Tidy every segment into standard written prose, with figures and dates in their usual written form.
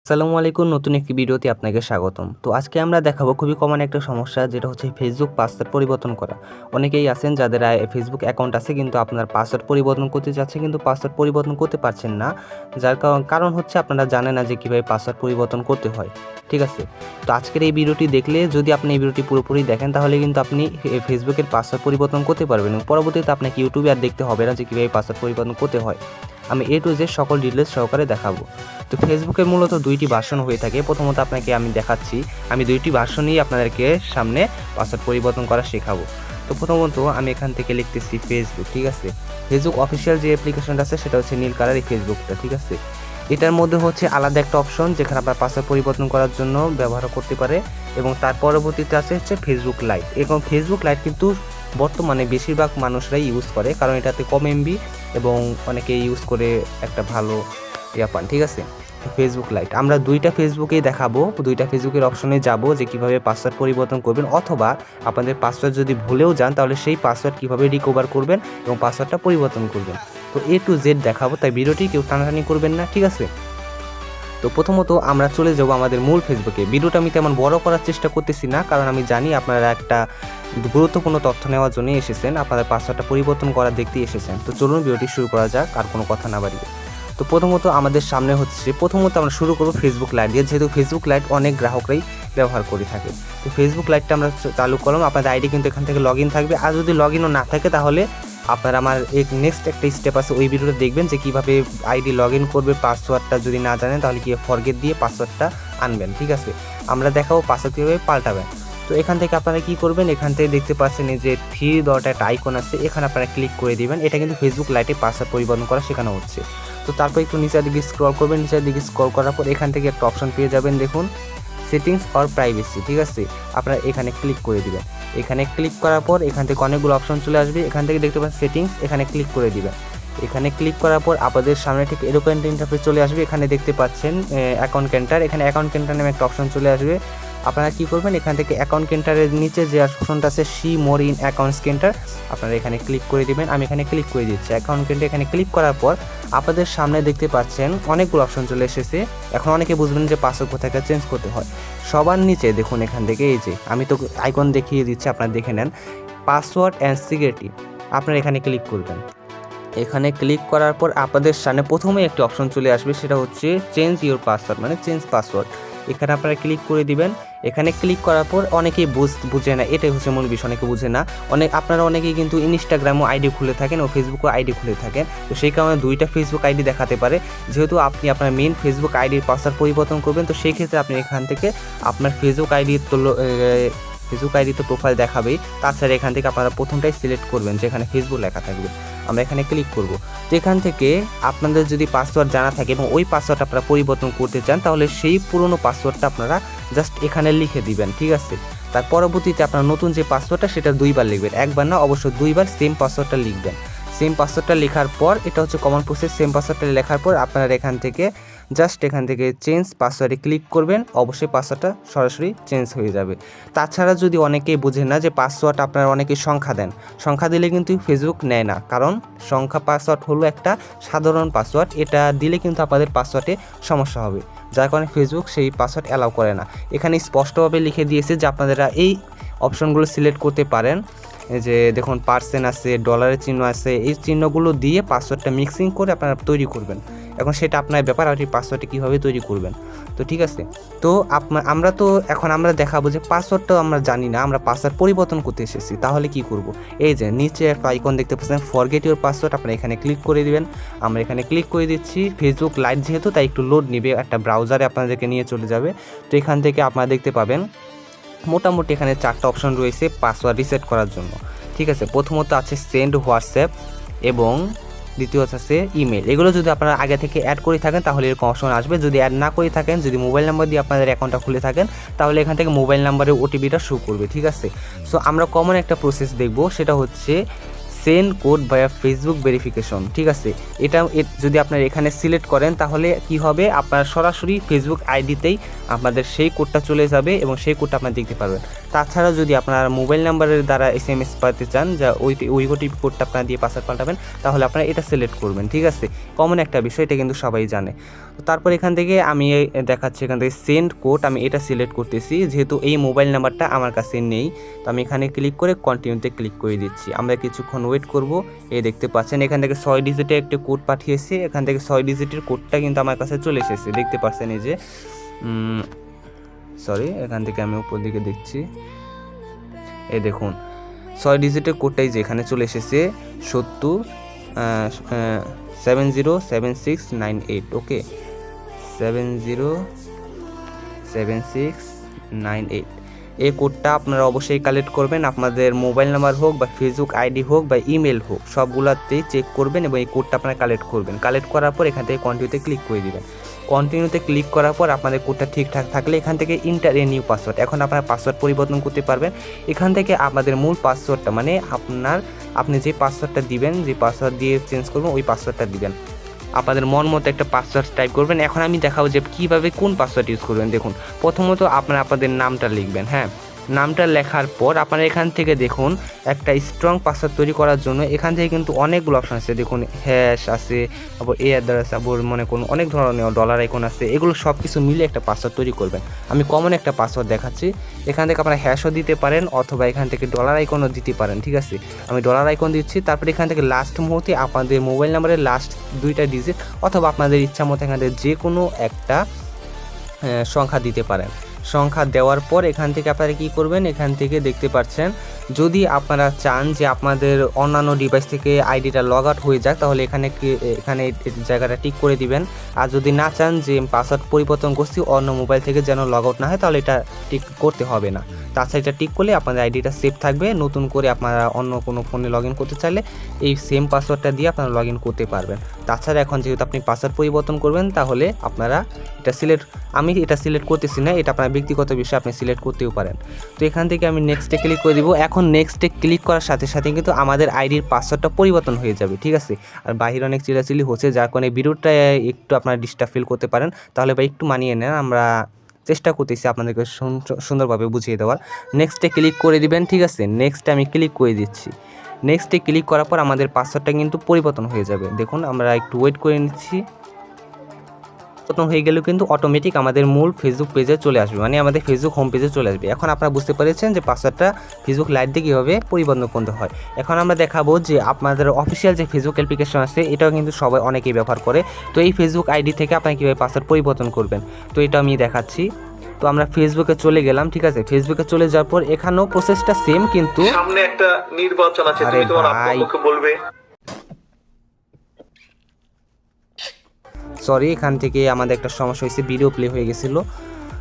আসসালামু আলাইকুম, নতুন একটি ভিডিওতে আপনাকে স্বাগতম। তো আজকে আমরা দেখাবো খুবই কমন একটা সমস্যা, যেটা হচ্ছে ফেসবুক পাসওয়ার্ড পরিবর্তন করা। অনেকেই আছেন যাদের ফেসবুক অ্যাকাউন্ট আছে, কিন্তু আপনার পাসওয়ার্ড পরিবর্তন করতে চাচ্ছে, কিন্তু পাসওয়ার্ড পরিবর্তন করতে পারছেন না। যার কারণ হচ্ছে আপনারা জানেন না যে কীভাবে পাসওয়ার্ড পরিবর্তন করতে হয়। ঠিক আছে, তো আজকের এই ভিডিওটি দেখলে, যদি আপনি এই ভিডিওটি পুরোপুরি দেখেন, তাহলে কিন্তু আপনি ফেসবুকের পাসওয়ার্ড পরিবর্তন করতে পারবেন এবং পরবর্তীতে আপনাকে ইউটিউবে আর দেখতে হবে না যে কীভাবে পাসওয়ার্ড পরিবর্তন করতে হয়। আমি A to Z সকল ডিটেলস সহকারে দেখাবো। তো ফেসবুকের মূলত দুইটি ভার্সন হয়ে থাকে। প্রথমত আপনাকে আমি দেখাচ্ছি, আমি দুইটি ভার্সনই আপনাদেরকে সামনে পাসওয়ার্ড পরিবর্তন করা শেখাবো। তো প্রথমত আমি এখান থেকে লিখতেছি ফেসবুক। ঠিক আছে, ফেসবুক অফিসিয়াল যে অ্যাপ্লিকেশনটা আছে সেটা হচ্ছে নীল কালার, এই ফেসবুকটা। ঠিক আছে, এটার মধ্যে হচ্ছে আলাদা একটা অপশন যেখানে আপনার পাসওয়ার্ড পরিবর্তন করার জন্য ব্যবহার করতে পারে, এবং তার পরবর্তীতে আছে হচ্ছে ফেসবুক লাইট। এবং ফেসবুক লাইট কিন্তু বর্তমানে বেশিরভাগ মানুষরাই ইউজ করে, কারণ এটাতে কম এমবি এবং অনেকে ইউজ করে একটা ভালো ইয়া পান। ঠিক আছে, ফেসবুক লাইট আমরা দুইটা ফেসবুকেই দেখাবো, দুইটা ফেসবুকের অপশনে যাব যে কিভাবে পাসওয়ার্ড পরিবর্তন করবেন, অথবা আপনাদের পাসওয়ার্ড যদি ভুলেও যান তাহলে সেই পাসওয়ার্ড কিভাবে রিকভার করবেন এবং পাসওয়ার্ডটা পরিবর্তন করবেন। তো A to Z দেখাবো, তাই ভিডিওটি কেউ টানাটানি করবেন না। ঠিক আছে, তো প্রথমত আমরা চলে যাব আমাদের মূল ফেসবুকে। ভিডিওটা আমি তেমন বড় করার চেষ্টা করতেছি না, কারণ আমি জানি আপনারা একটা গুরুত্বপূর্ণ তথ্য নেওয়ার জন্য এসেছেন, আপনাদের পাসওয়ার্ডটা পরিবর্তন করা দেখতে এসেছেন। তো চলুন ভিডিওটি শুরু করা যাক, আর কোনো কথা না বাড়িয়ে। তো প্রথমত আমাদের সামনে হচ্ছে, আমরা শুরু করব ফেসবুক লাইট দিয়ে, যেহেতু ফেসবুক লাইট অনেক গ্রাহকরাই ব্যবহার করে থাকে। তো ফেসবুক লাইটটা আমরা চালু করলাম। আপনাদের আইডি কিন্তু এখান থেকে লগ ইন থাকবে, আর যদি লগ ইনও না থাকে তাহলে আপনারা আমার নেক্সট একটা স্টেপ আছে, ওই ভিডিওটা দেখবেন যে কীভাবে আইডি লগ ইন করবে। পাসওয়ার্ডটা যদি না জানেন তাহলে কি ফরগেট দিয়ে পাসওয়ার্ডটা আনবেন। ঠিক আছে, আমরা দেখাবো পাসওয়ার্ড কীভাবে পাল্টাবেন। তো এখান থেকে আপনারা কি করবেন, এখান থেকে দেখতে পাচ্ছেন এই যে 3 ডট একটা আইকন আছে, এখানে আপনারা ক্লিক করে দিবেন। এটা কিন্তু ফেসবুক লাইটে পাসওয়ার্ড পরিবর্তন করা শেখানো হচ্ছে। তো তারপর একটু নিচের দিকে স্ক্রল করবেন, নিচের দিকে স্ক্রল করার পর এখান থেকে একটা অপশন পেয়ে যাবেন, দেখুন সেটিংস অর প্রাইভেসি। ঠিক আছে, আপনারা এখানে ক্লিক করে দিবেন। এখানে ক্লিক করার পর এখান থেকে অনেকগুলো অপশন চলে আসবে, এখান থেকে দেখতে পাচ্ছেন সেটিংস, এখানে ক্লিক করে দিবেন। এখানে ক্লিক করার পর আপনাদের সামনে ঠিক এরকম একটা ইন্টারফেস চলে আসবে। এখানে দেখতে পাচ্ছেন অ্যাকাউন্ট কেন্টার, এখানে অ্যাকাউন্ট কেন্টার নামে একটা অপশন চলে আসবে। আপনারা কি করবেন, এখান থেকে অ্যাকাউন্ট কেন্টারের নিচে যে অপশনটা আছে সি মোর ইন অ্যাকাউন্টস কেন্টার, আপনারা এখানে ক্লিক করে দিবেন। আমি এখানে ক্লিক করে দিচ্ছি অ্যাকাউন্ট কেন্টার। এখানে ক্লিক করার পর আপনাদের সামনে দেখতে পাচ্ছেন অনেকগুলো অপশন চলে এসেছে। এখন অনেকে বুঝবেন যে পাসওয়ার্ড কোথায় চেঞ্জ করতে হয়। সবার নিচে দেখুন, এখান থেকে এই যে আমি তো আইকন দেখিয়ে দিচ্ছি, আপনারা দেখে নেন, পাসওয়ার্ড অ্যান্ড সিকিউরিটি, আপনারা এখানে ক্লিক করবেন। এখানে ক্লিক করার পর আপনাদের সামনে প্রথমে একটি অপশন চলে আসবে, সেটা হচ্ছে চেঞ্জ ইউর পাসওয়ার্ড, মানে চেঞ্জ পাসওয়ার্ড। এখানে আপনারা ক্লিক করে দিবেন। এখানে ক্লিক করার পর অনেকেই বুঝে না, এটাই হচ্ছে মূল বিষয়, অনেকে বুঝে না। আপনারা অনেকেই কিন্তু ইনস্টাগ্রামও আইডি খুলে থাকেন ও ফেসবুকও আইডি খুলে থাকেন, তো সেই কারণে দুইটা ফেসবুক আইডি দেখাতে পারে। যেহেতু আপনি আপনার মেন ফেসবুক আইডির পাসওয়ার্ড পরিবর্তন করবেন, তো সেই ক্ষেত্রে আপনি এখান থেকে আপনার ফেসবুক আইডি তো প্রোফাইল দেখাবেই, তাছাড়া এখান থেকে আপনারা প্রথমটাই সিলেক্ট করবেন যেখানে ফেসবুক লেখা থাকবে। আমরা এখানে ক্লিক করব। তো এখান থেকে আপনাদের যদি পাসওয়ার্ড জানা থাকে এবং ওই পাসওয়ার্ড আপনারা পরিবর্তন করতে চান, তাহলে সেই পুরনো পাসওয়ার্ডটা আপনারা জাস্ট এখানে লিখে দিবেন। ঠিক আছে, তার পরবর্তীতে আপনার নতুন যে পাসওয়ার্ডটা সেটা 2বার লিখবেন, একবার না, অবশ্যই 2বার সেম পাসওয়ার্ডটা লিখবেন। সেম পাসওয়ার্ডটা লেখার পর, এটা হচ্ছে কমন প্রসেস, সেম পাসওয়ার্ডটা লেখার পর আপনারা এখান থেকে চেঞ্জ পাসওয়ার্ডে ক্লিক করবেন। অবশ্যই পাসওয়ার্ডটা সরাসরি চেঞ্জ হয়ে যাবে। তাছাড়া যদি অনেকেই বোঝেন না যে পাসওয়ার্ড আপনারা অনেকে সংখ্যা দেন, সংখ্যা দিলে কিন্তু ফেসবুক নেয় না, কারণ সংখ্যা পাসওয়ার্ড হলো একটা সাধারণ পাসওয়ার্ড, এটা দিলে কিন্তু আপনাদের পাসওয়ার্ডে সমস্যা হবে, যার কারণে ফেসবুক সেই পাসওয়ার্ড অ্যালাউ করে না। এখানে স্পষ্টভাবে লিখে দিয়েছে যে আপনারা এই অপশনগুলো সিলেক্ট করতে পারেন। এই যে দেখুন পার্সেন্ট আছে, ডলারের চিহ্ন আছে, এই চিহ্নগুলো দিয়ে পাসওয়ার্ডটা মিক্সিং করে আপনারা তৈরি করবেন। এখন সেটা আপনার ব্যাপার, আর এই পাসওয়ার্ডটা কীভাবে তৈরি করবেন। তো ঠিক আছে, তো আমরা দেখাবো যে পাসওয়ার্ডটাও আমরা জানি না, আমরা পাসওয়ার্ড পরিবর্তন করতে এসেছি, তাহলে কি করব। এই যে নিচে একটা আইকন দেখতে পাচ্ছেন ফরগেট ইউর পাসওয়ার্ড, আপনারা এখানে ক্লিক করে দিবেন। আমরা এখানে ক্লিক করে দিচ্ছি। ফেসবুক লাইট যেহেতু, তাই একটু লোড নেবে, একটা ব্রাউজারে আপনাদেরকে নিয়ে চলে যাবে। তো এখান থেকে আপনারা দেখতে পাবেন মোটামুটি এখানে 4টা অপশন রয়েছে পাসওয়ার্ড রিসেট করার জন্য। ঠিক আছে, প্রথমত আছে সেন্ড হোয়াটসঅ্যাপ এবং দ্বিতীয়ত আছে ইমেল। এগুলো যদি আপনারা আগে থেকে অ্যাড করে থাকেন তাহলে এরকম অপশন আসবে। যদি অ্যাড না করে থাকেন, যদি মোবাইল নাম্বার দিয়ে আপনাদের অ্যাকাউন্টটা খুলে থাকেন, তাহলে এখান থেকে মোবাইল নাম্বারের ওটিপিটা শো করবে। ঠিক আছে, সো আমরা কমন একটা প্রসেস দেখব, সেটা হচ্ছে সেন্ড কোড ভায়া ফেসবুক ভেরিফিকেশন, ঠিক আছে। এটা যদি আপনারা এখানে সিলেক্ট করেন তাহলে কি হবে, আপনার সরাসরি ফেসবুক আইডিতেই আপনাদের সেই কোডটা চলে যাবে এবং সেই কোডটা আপনারা দেখতে পারবেন। তাছাড়া যদি আপনার মোবাইল নাম্বারের দ্বারা SMS পাঠাতে চান, যা ওই ওটিপি কোডটা আপনারা দিয়ে পাসওয়ার্ড পাল্টাবেন, তাহলে আপনারা এটা সিলেক্ট করবেন, ঠিক আছে। কমন একটা বিষয়, এটা কিন্তু সবাই জানে। তারপর এখান থেকে আমি দেখাচ্ছি এখান থেকে সেন্ড কোড, আমি এটা সিলেক্ট করতেছি, যেহেতু এই মোবাইল নাম্বারটা আমার কাছে নেই। তো আমি এখানে ক্লিক করে কন্টিনিউতে ক্লিক করে দিচ্ছি। আমরা কিছুক্ষণ ওয়েট করব। এই দেখতে পাচ্ছেন এখান থেকে 6 ডিজিটের একটা কোড পাঠিয়েছে, এখান থেকে 6 ডিজিটের কোডটা কিন্তু আমার কাছে চলে এসেছে, দেখতে পাচ্ছেন। এই যে সরি, এখান থেকে আমি উপর দিকে দেখছি, এই দেখুন 6 ডিজিটের কোডটাই যে এখানে চলে এসেছে 707698। ওকে, 707698। এই কোডটা আপনারা অবশ্যই কালেক্ট করবেন। আপনাদের মোবাইল নাম্বার হোক বা ফেসবুক আইডি হোক বা ইমেল হোক, সবগুলোতেই চেক করবেন এবং এই কোডটা আপনারা কালেক্ট করবেন। কালেক্ট করার পর এখান থেকে কন্টিনিউতে ক্লিক করে দিবেন। কন্টিনিউতে ক্লিক করার পর আপনাদের কোডটা ঠিকঠাক থাকলে এখান থেকে ইন্টার এ নিউ পাসওয়ার্ড, এখন আপনারা পাসওয়ার্ড পরিবর্তন করতে পারবেন। এখান থেকে আপনাদের মূল পাসওয়ার্ডটা, মানে আপনি যে পাসওয়ার্ডটা দিবেন, যে পাসওয়ার্ড দিয়ে চেঞ্জ করবেন, ওই পাসওয়ার্ডটা দিবেন। আপনাদের মন মতো একটা পাসওয়ার্ড টাইপ করবেন। এখন আমি দেখাবো যে কীভাবে কোন পাসওয়ার্ড ইউজ করবেন। দেখুন, প্রথমত আপনারা আপনাদের নামটা লিখবেন। হ্যাঁ, নামটা লেখার পর আপনারা এখান থেকে দেখুন একটা স্ট্রং পাসওয়ার্ড তৈরি করার জন্য এখান থেকে কিন্তু অনেকগুলো অপশন আছে। দেখুন, হ্যাশ আছে, তারপর অ্যাড্রেস, তারপর মনে করুন অনেক ধরনের ডলার আইকন আছে। এগুলো সব কিছু মিলে একটা পাসওয়ার্ড তৈরি করবেন। আমি কমন একটা পাসওয়ার্ড দেখাচ্ছি। এখান থেকে আপনারা হ্যাশও দিতে পারেন অথবা এখান থেকে ডলার আইকনও দিতে পারেন, ঠিক আছে। আমি ডলার আইকন দিচ্ছি। তারপরে এখান থেকে লাস্ট মুহূর্তে আপনাদের মোবাইল নাম্বারের লাস্ট 2টা ডিজিট অথবা আপনাদের ইচ্ছা মতো এখান থেকে যে কোনো একটা সংখ্যা দিতে পারেন। সংখ্যা দেওয়ার পর এখান থেকে আপনারা কী করবেন, এখান থেকে দেখতে পাচ্ছেন যদি আপনারা চান যে আপনাদের অন্যান্য ডিভাইস থেকে আইডিটা লগ আউট হয়ে যাক, তাহলে এখানে জায়গাটা টিক করে দিবেন। আর যদি না চান যে পাসওয়ার্ড পরিবর্তন করছি অন্য মোবাইল থেকে যেন লগ আউট না হয়, তাহলে এটা টিক করতে হবে না। তাছাড়া এটা টিক করলে আপনাদের আইডিটা সেভ থাকবে। নতুন করে আপনারা অন্য কোনো ফোনে লগ ইন করতে চাইলে এই সেম পাসওয়ার্ডটা দিয়ে আপনারা লগ ইন করতে পারবেন। তাছাড়া এখন যেহেতু আপনি পাসওয়ার্ড পরিবর্তন করবেন, তাহলে আপনারা এটা আমি এটা সিলেক্ট করতেছি না, এটা আপনার ব্যক্তিগত বিষয়, আপনি সিলেক্ট করতেও পারেন। তো এখান থেকে আমি নেক্সটে ক্লিক করে দিব। এখন নেক্সটে ক্লিক করার সাথে সাথে কিন্তু আমাদের আইডির পাসওয়ার্ডটা পরিবর্তন হয়ে যাবে, ঠিক আছে। আর বাহিরে অনেক চিল্লাচিল্লি হচ্ছে, যার কারণে ভিডিওটা একটু আপনারা ডিস্টার্ব ফিল করতে পারেন, তাহলে একটু মানিয়ে নেন। আমরা চেষ্টা করতেছি আপনাদেরকে সুন্দরভাবে বুঝিয়ে দেওয়ার। নেক্সটে ক্লিক করে দিবেন, ঠিক আছে। নেক্সটে আমি ক্লিক করে দিচ্ছি। নেক্সটে ক্লিক করার পর আমাদের পাসওয়ার্ডটা কিন্তু পরিবর্তন হয়ে যাবে। দেখুন, আমরা একটু ওয়েট করে নিচ্ছি। পরিবর্তন হয়ে গেলেও কিন্তু অটোমেটিক আমাদের মূল ফেসবুক পেজে চলে আসবে, মানে আমাদের ফেসবুক হোম পেজে চলে আসবে। এখন আপনারা বুঝতে পেরেছেন যে পাসওয়ার্ডটা ফেসবুক লাইট দিয়ে কীভাবে পরিবর্তন করতে হয়। এখন আমরা দেখাবো যে আপনাদের অফিসিয়াল যে ফেসবুক অ্যাপ্লিকেশন আছে, এটাও কিন্তু সবাই অনেকেই ব্যবহার করে। তো এই ফেসবুক আইডি থেকে আপনারা কীভাবে পাসওয়ার্ড পরিবর্তন করবেন, তো এটা আমি দেখাচ্ছি। তো আমরা ফেসবুকে চলে গেলাম, ঠিক আছে। ফেসবুকে চলে যাওয়ার পর এখানেও প্রসেসটা সেম, কিন্তু সামনে একটা নির্বাচন আছে, তুমি তোমার আব্বুকে বলবে। সরি, এখান থেকে আমাদের একটা সমস্যা হয়েছে, ভিডিও প্লে হয়ে গেছিলো।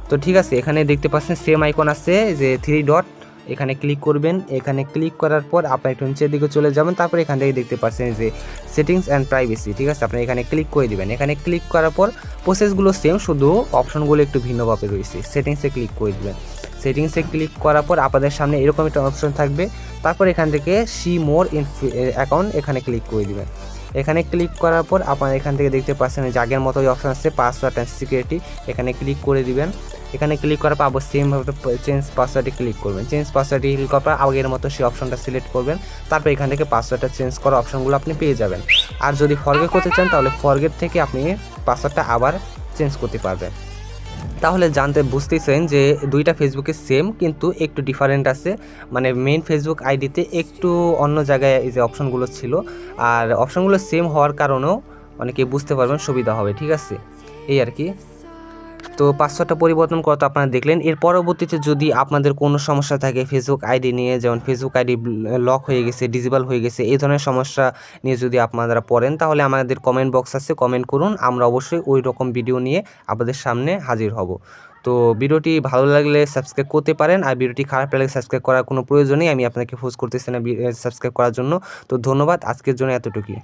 তো ঠিক আছে, এখানে দেখতে পাচ্ছেন সেম আইকন আছে যে 3 ডট, এখানে ক্লিক করবেন। এখানে ক্লিক করার পর আপনার একটু নিচের দিকে চলে যাবেন। তারপর এখান থেকে দেখতে পাচ্ছেন যে সেটিংস অ্যান্ড প্রাইভেসি, ঠিক আছে। আপনি এখানে ক্লিক করে দিবেন। এখানে ক্লিক করার পর প্রসেসগুলো সেম, শুধু অপশনগুলো একটু ভিন্নভাবে রয়েছে। সেটিংসে ক্লিক করে দিবেন। সেটিংসে ক্লিক করার পর আপনাদের সামনে এরকম একটা অপশন থাকবে। তারপর এখান থেকে সি মোর ইন অ্যাকাউন্ট, এখানে ক্লিক করে দিবেন। এখানে ক্লিক করার পর আপনারা এখান থেকে দেখতে পাচ্ছেন যে আগের মতোই অপশন আছে পাসওয়ার্ড অ্যান্ড সিকিউরিটি, এখানে ক্লিক করে দিবেন। এখানে ক্লিক করার পর আবার সেমভাবে চেঞ্জ পাসওয়ার্ডে ক্লিক করবেন। চেঞ্জ পাসওয়ার্ডে ক্লিক করার পর আগের মতো সেই অপশনটা সিলেক্ট করবেন। তারপর এখান থেকে পাসওয়ার্ডটা চেঞ্জ করার অপশনগুলো আপনি পেয়ে যাবেন। আর যদি ফরগেট করতে চান, তাহলে ফরগেট থেকে আপনি পাসওয়ার্ডটা আবার চেঞ্জ করতে পারবেন। তাহলে বুঝতেছেন যে দুইটা ফেসবুকে সেম, কিন্তু একটু ডিফারেন্ট আছে। মানে মেইন ফেসবুক আইডিতে একটু অন্য জায়গায় এই যে অপশনগুলো ছিল, আর অপশনগুলো সেম হওয়ার কারণেও অনেকে বুঝতে পারবেন, সুবিধা হবে, ঠিক আছে। এই আর কি। তো পাসওয়ার্ডটা পরিবর্তন করা তো আপনারা দেখলেন। এর পরবর্তীতে যদি আপনাদের কোনো সমস্যা থাকে ফেসবুক আইডি নিয়ে, যেমন ফেসবুক আইডি লক হয়ে গেছে, ডিসেবল হয়ে গেছে, এই ধরনের সমস্যা নিয়ে যদি আপনারা পড়েন, তাহলে আমাদের কমেন্ট বক্স আছে, কমেন্ট করুন। আমরা অবশ্যই ওই রকম ভিডিও নিয়ে আপনাদের সামনে হাজির হব। তো ভিডিওটি ভালো লাগলে সাবস্ক্রাইব করতে পারেন, আর ভিডিওটি খারাপ লাগলে সাবস্ক্রাইব করার কোনো প্রয়োজনই আমি আপনাকে ফোর্স করতেছি না সাবস্ক্রাইব করার জন্য। তো ধন্যবাদ, আজকের জন্য এতটুকুই।